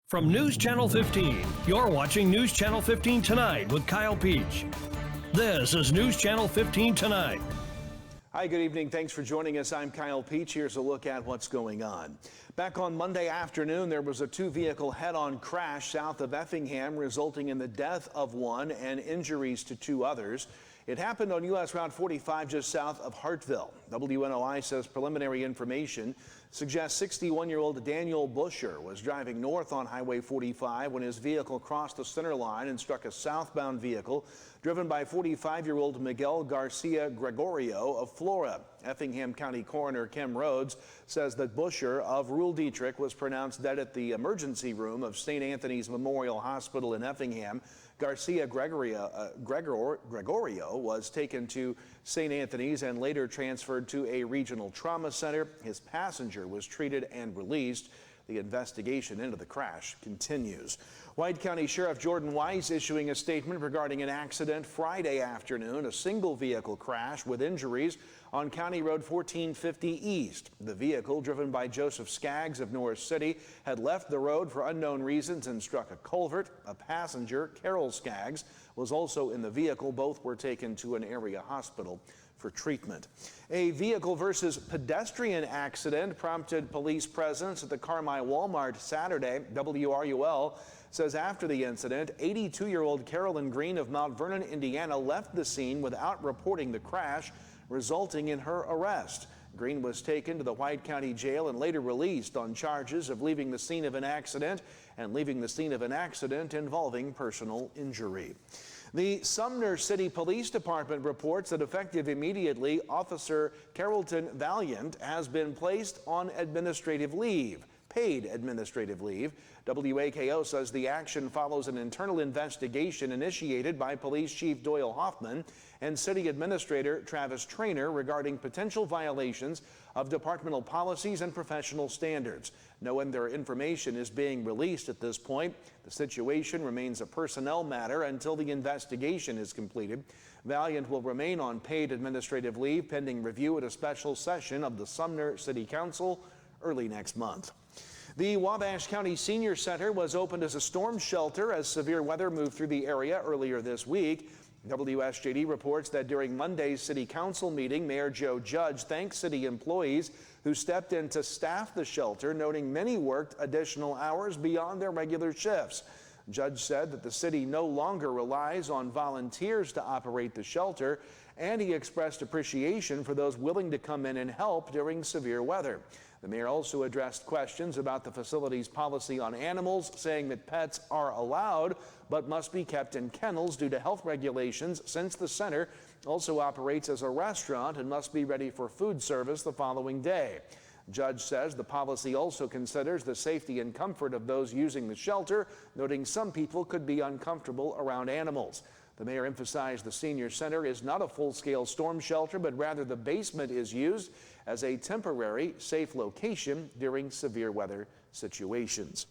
From News Channel 15, you're watching News Channel 15 Tonight with Kyle Peach. This is News Channel 15 Tonight. Hi, good evening. Thanks for joining us. I'm Kyle Peach. Here's a look at what's going on. Back on Monday afternoon, there was a two-vehicle head-on crash south of Effingham, resulting in the death of one and injuries to two others. It happened on U.S. Route 45 just south of Hartville. WNOI says preliminary information suggests 61-year-old Daniel Busher was driving north on Highway 45 when his vehicle crossed the center line and struck a southbound vehicle driven by 45-year-old Miguel Garcia Gregorio of Flora. Effingham County Coroner Kim Rhodes says that Busher of Rule Dietrich was pronounced dead at the emergency room of St. Anthony's Memorial Hospital in Effingham. Garcia Gregorio was taken to St. Anthony's and later transferred to a regional trauma center. His passenger was treated and released. The investigation into the crash continues. White County Sheriff Jordan Weiss issuing a statement regarding an accident Friday afternoon, a single vehicle crash with injuries on County Road 1450 East. The vehicle, driven by Joseph Skaggs of Norris City, had left the road for unknown reasons and struck a culvert. A passenger, Carol Skaggs, was also in the vehicle. Both were taken to an area hospital for treatment. A vehicle versus pedestrian accident prompted police presence at the Carmi Walmart Saturday. WRUL says after the incident, 82-year-old Carolyn Green of Mount Vernon, Indiana, left the scene without reporting the crash, resulting in her arrest. Green was taken to the White County Jail and later released on charges of leaving the scene of an accident and leaving the scene of an accident involving personal injury. The Sumner City Police Department reports that effective immediately, Officer Carrollton Valiant has been placed on administrative leave, paid administrative leave. WAKO says the action follows an internal investigation initiated by Police Chief Doyle Hoffman and City Administrator Travis Traynor regarding potential violations of departmental policies and professional standards. No other information is being released at this point. The situation remains a personnel matter until the investigation is completed. Valiant will remain on paid administrative leave pending review at a special session of the Sumner City Council early next month. The Wabash County Senior Center was opened as a storm shelter as severe weather moved through the area earlier this week. WSJD reports that during Monday's City Council meeting, Mayor Joe Judge thanked city employees who stepped in to staff the shelter, noting many worked additional hours beyond their regular shifts. Judge said that the city no longer relies on volunteers to operate the shelter, and he expressed appreciation for those willing to come in and help during severe weather. The mayor also addressed questions about the facility's policy on animals, saying that pets are allowed but must be kept in kennels due to health regulations, since the center also operates as a restaurant and must be ready for food service the following day. Judge says the policy also considers the safety and comfort of those using the shelter, noting some people could be uncomfortable around animals. The mayor emphasized the senior center is not a full-scale storm shelter, but rather the basement is used as a temporary, safe location during severe weather situations.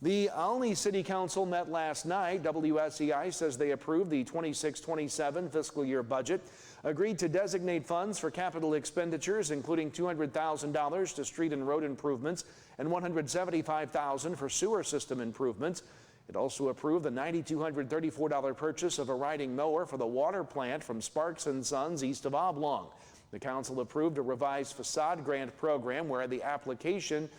The Alney City Council met last night. WSEI says they approved the 26-27 fiscal year budget, agreed to designate funds for capital expenditures, including $200,000 to street and road improvements and $175,000 for sewer system improvements. It also approved the $9,234 purchase of a riding mower for the water plant from Sparks & Sons east of Oblong. The council approved a revised facade grant program where the application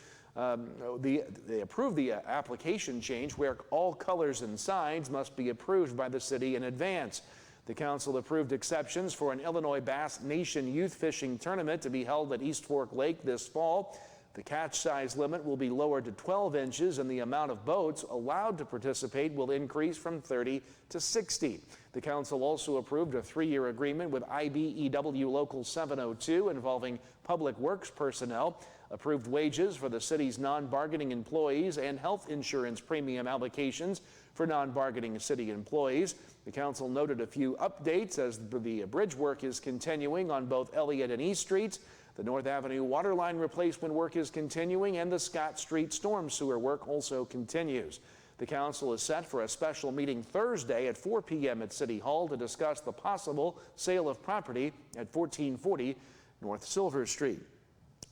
they approved the application change where all colors and signs must be approved by the city in advance. The council approved exceptions for an Illinois Bass Nation Youth Fishing Tournament to be held at East Fork Lake this fall. The catch size limit will be lowered to 12 inches and the amount of boats allowed to participate will increase from 30 to 60. The council also approved a 3-year agreement with IBEW Local 702 involving public works personnel, approved wages for the city's non-bargaining employees, and health insurance premium allocations for non-bargaining city employees. The council noted a few updates as the bridge work is continuing on both Elliott and East Streets. The North Avenue water line replacement work is continuing, and the Scott Street storm sewer work also continues. The council is set for a special meeting Thursday at 4 p.m. at City Hall to discuss the possible sale of property at 1440 North Silver Street.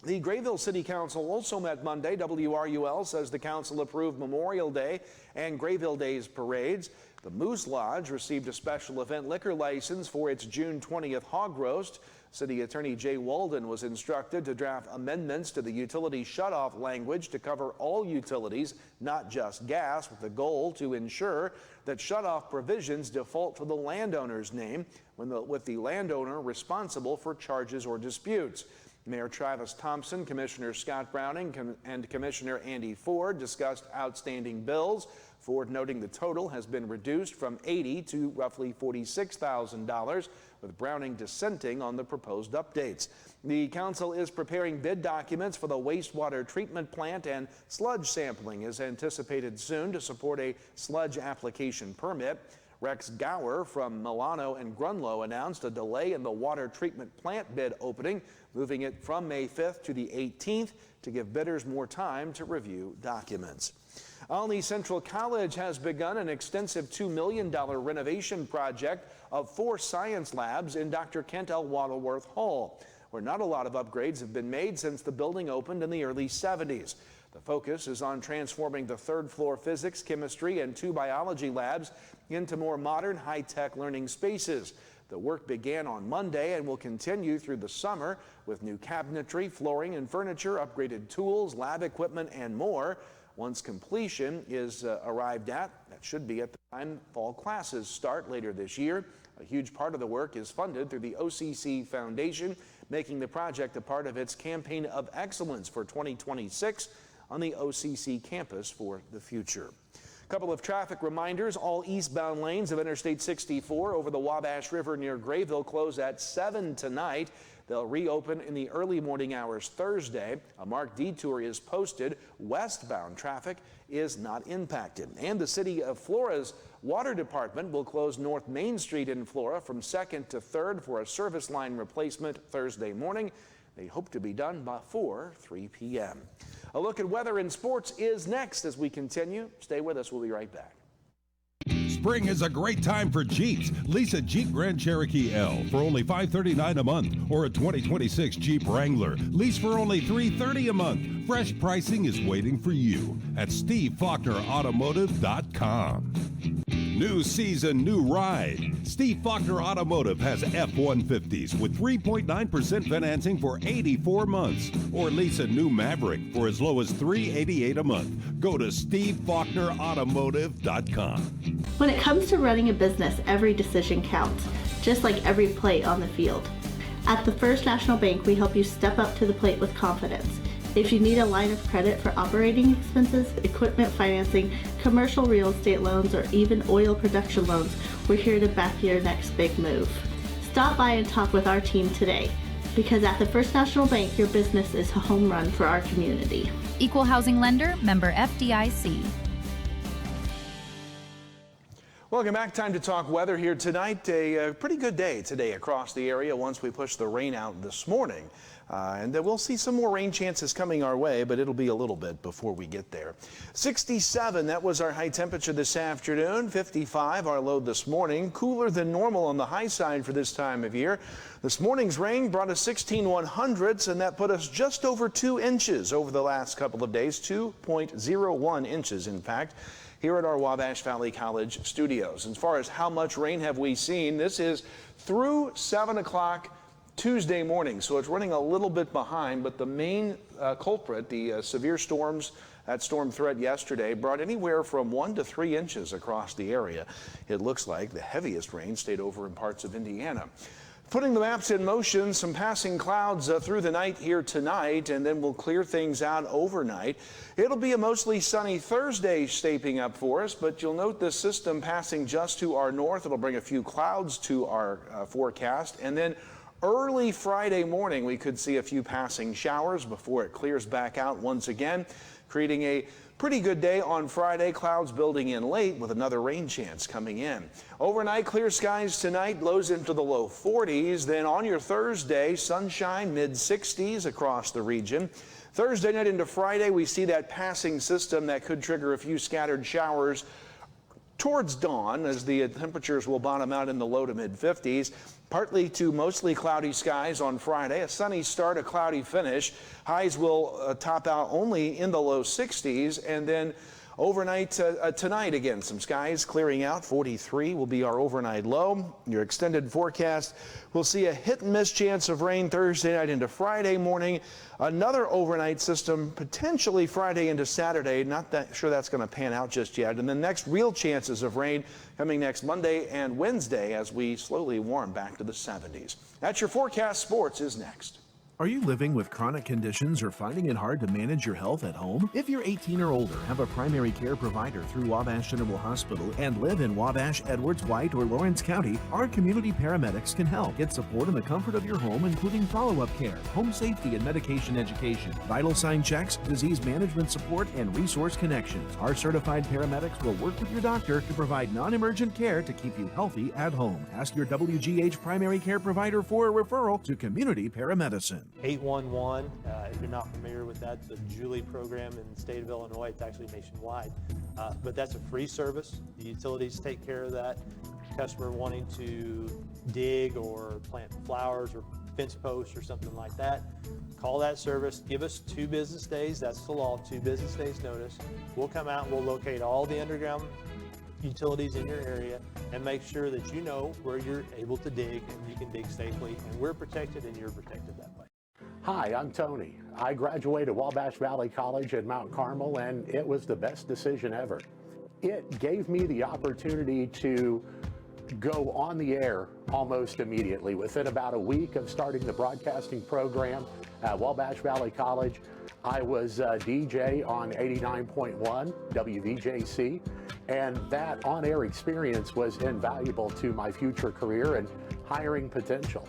The Grayville City Council also met Monday. WRUL says the council approved Memorial Day and Grayville Day's parades. The Moose Lodge received a special event liquor license for its June 20th hog roast. City Attorney Jay Walden was instructed to draft amendments to the utility shutoff language to cover all utilities, not just gas, with the goal to ensure that shutoff provisions default to the landowner's name with the landowner responsible for charges or disputes. Mayor Travis Thompson, Commissioner Scott Browning, and Commissioner Andy Ford discussed outstanding bills. Ford noting the total has been reduced from $80,000 to roughly $46,000, with Browning dissenting on the proposed updates. The council is preparing bid documents for the wastewater treatment plant, and sludge sampling is anticipated soon to support a sludge application permit. Rex Gower from Milano and Grunlow announced a delay in the water treatment plant bid opening, moving it from May 5th to the 18th to give bidders more time to review documents. Olney Central College has begun an extensive $2 million renovation project of 4 science labs in Dr. Kent L. Waddleworth Hall, where not a lot of upgrades have been made since the building opened in the early 70s. The focus is on transforming the third-floor physics, chemistry, and 2 biology labs into more modern, high-tech learning spaces. The work began on Monday and will continue through the summer with new cabinetry, flooring, and furniture, upgraded tools, lab equipment, and more. Once completion is arrived at, that should be at the time fall classes start later this year. A huge part of the work is funded through the OCC Foundation, making the project a part of its Campaign of Excellence for 2026 on the OCC campus for the future. A couple of traffic reminders. All eastbound lanes of Interstate 64 over the Wabash River near Grayville close at 7 tonight. They'll reopen in the early morning hours Thursday. A marked detour is posted. Westbound traffic is not impacted. And the City of Flora's Water Department will close North Main Street in Flora from 2nd to 3rd for a service line replacement Thursday morning. They hope to be done before 3 p.m. A look at weather and sports is next as we continue. Stay with us. We'll be right back. Spring is a great time for Jeeps. Lease a Jeep Grand Cherokee L for only $539 a month, or a 2026 Jeep Wrangler. Lease for only $330 a month. Fresh pricing is waiting for you at SteveFaulknerAutomotive.com. New season, new ride. Steve Faulkner Automotive has F-150s with 3.9% financing for 84 months. Or lease a new Maverick for as low as $388 a month. Go to SteveFaulknerAutomotive.com. When it comes to running a business, every decision counts, just like every play on the field. At the First National Bank, we help you step up to the plate with confidence. If you need a line of credit for operating expenses, equipment financing, commercial real estate loans, or even oil production loans, we're here to back your next big move. Stop by and talk with our team today, because at the First National Bank, your business is a home run for our community. Equal housing lender, member FDIC. Welcome back. Time to talk weather here tonight. A pretty good day today across the area once we push the rain out this morning. And we'll see some more rain chances coming our way, but it'll be a little bit before we get there. 67, that was our high temperature this afternoon. 55, our low this morning. Cooler than normal on the high side for this time of year. This morning's rain brought us 16/100ths, and that put us just over 2 inches over the last couple of days. 2.01 inches, in fact, here at our Wabash Valley College studios. As far as how much rain have we seen, this is through 7 o'clock Tuesday morning, so it's running a little bit behind, but the main culprit, the severe storms, that storm threat yesterday, brought anywhere from 1 to 3 inches across the area. It looks like the heaviest rain stayed over in parts of Indiana. Putting the maps in motion, some passing clouds through the night here tonight, and then we'll clear things out overnight. It'll be a mostly sunny Thursday shaping up for us, but you'll note this system passing just to our north. It'll bring a few clouds to our forecast, and then early Friday morning, we could see a few passing showers before it clears back out once again, creating a pretty good day on Friday. Clouds building in late with another rain chance coming in. Overnight, clear skies tonight, lows into the low 40s. Then on your Thursday, sunshine, mid-60s across the region. Thursday night into Friday, we see that passing system that could trigger a few scattered showers towards dawn, as the temperatures will bottom out in the low to mid 50s. Partly to mostly cloudy skies on Friday. A sunny start, a cloudy finish. Highs will top out only in the low 60s, and then overnight tonight again, some skies clearing out. 43 will be our overnight low. Your extended forecast will see a hit and miss chance of rain Thursday night into Friday morning. Another overnight system potentially Friday into Saturday. Not that sure that's going to pan out just yet. And the next real chances of rain coming next Monday and Wednesday as we slowly warm back to the 70s. That's your forecast. Sports is next. Are you living with chronic conditions or finding it hard to manage your health at home? If you're 18 or older, have a primary care provider through Wabash General Hospital, and live in Wabash, Edwards, White, or Lawrence County, our community paramedics can help. Get support in the comfort of your home, including follow-up care, home safety and medication education, vital sign checks, disease management support, and resource connections. Our certified paramedics will work with your doctor to provide non-emergent care to keep you healthy at home. Ask your WGH primary care provider for a referral to community paramedicine. 811, if you're not familiar with that, the Julie program in the state of Illinois. It's actually nationwide, but that's a free service. The utilities take care of that. Customer wanting to dig or plant flowers or fence posts or something like that, call that service. Give us 2 business days. That's the law, 2 business days notice. We'll come out and we'll locate all the underground utilities in your area and make sure that you know where you're able to dig and you can dig safely, and we're protected and you're protected that way. Hi, I'm Tony. I graduated Wabash Valley College in Mount Carmel, and it was the best decision ever. It gave me the opportunity to go on the air almost immediately. Within about a week of starting the broadcasting program at Wabash Valley College, I was a DJ on 89.1 WVJC, and that on-air experience was invaluable to my future career and hiring potential.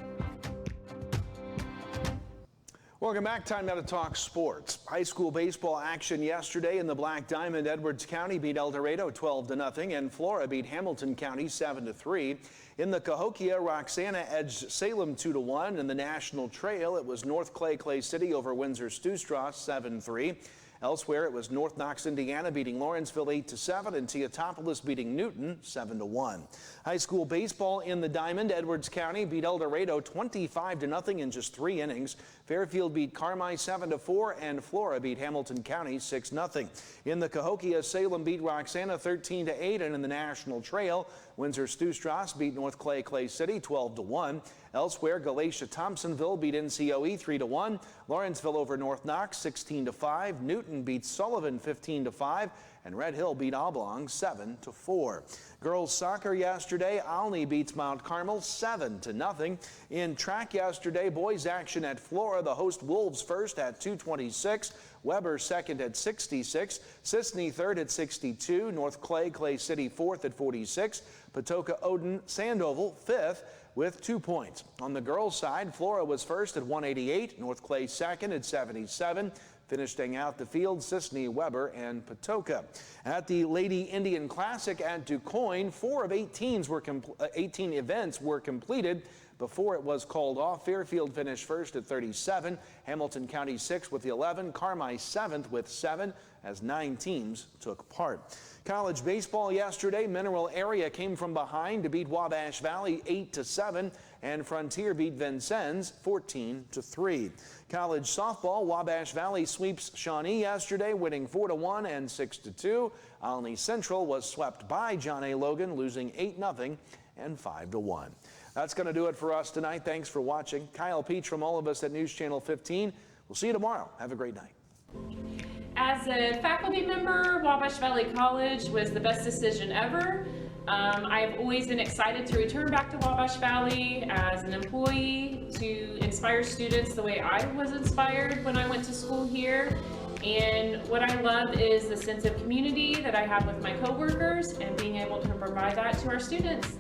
Welcome back. Time now to talk sports. High school baseball action yesterday in the Black Diamond. Edwards County beat El Dorado 12-0, and Flora beat Hamilton County 7-3. In the Cahokia, Roxana edged Salem 2-1. In the National Trail, it was North Clay City over Windsor-Stewstraw 7-3. Elsewhere, it was North Knox, Indiana beating Lawrenceville 8-7, and Teotopolis beating Newton 7-1. High school baseball in the Diamond. Edwards County beat El Dorado 25-0 in just 3 innings. Fairfield beat Carmi 7-4, and Flora beat Hamilton County 6-0. In the Cahokia, Salem beat Roxana 13-8, and in the National Trail, Windsor-Stewstraw beat North Clay City 12-1. Elsewhere, Galatia Thompsonville beat NCOE 3-1. Lawrenceville over North Knox 16-5. Newton beat Sullivan 15-5. And Red Hill beat Oblong 7-4. Girls soccer yesterday, Olney beats Mount Carmel 7-0. In track yesterday, boys action at Flora. The host Wolves first at 226. Weber second at 66. Sisney third at 62. North Clay City fourth at 46. Patoka Odin Sandoval fifth with 2 points. On the girls' side, Flora was first at 188. North Clay second at 77. Finishing out the field, Sisney, Weber, and Patoka. At the Lady Indian Classic at DuQuoin, 4 of 18 events were completed before it was called off. Fairfield finished first at 37. Hamilton County 6th with 11. Carmi 7th with 7, as 9 teams took part. College baseball yesterday, Mineral Area came from behind to beat Wabash Valley 8-7, and Frontier beat Vincennes 14-3. College softball, Wabash Valley sweeps Shawnee yesterday, winning 4-1 and 6-2. Olney Central was swept by John A. Logan, losing 8-0 and 5-1. That's going to do it for us tonight. Thanks for watching. Kyle Peach from all of us at News Channel 15. We'll see you tomorrow. Have a great night. As a faculty member, Wabash Valley College was the best decision ever. I've always been excited to return back to Wabash Valley as an employee to inspire students the way I was inspired when I went to school here. And what I love is the sense of community that I have with my coworkers and being able to provide that to our students.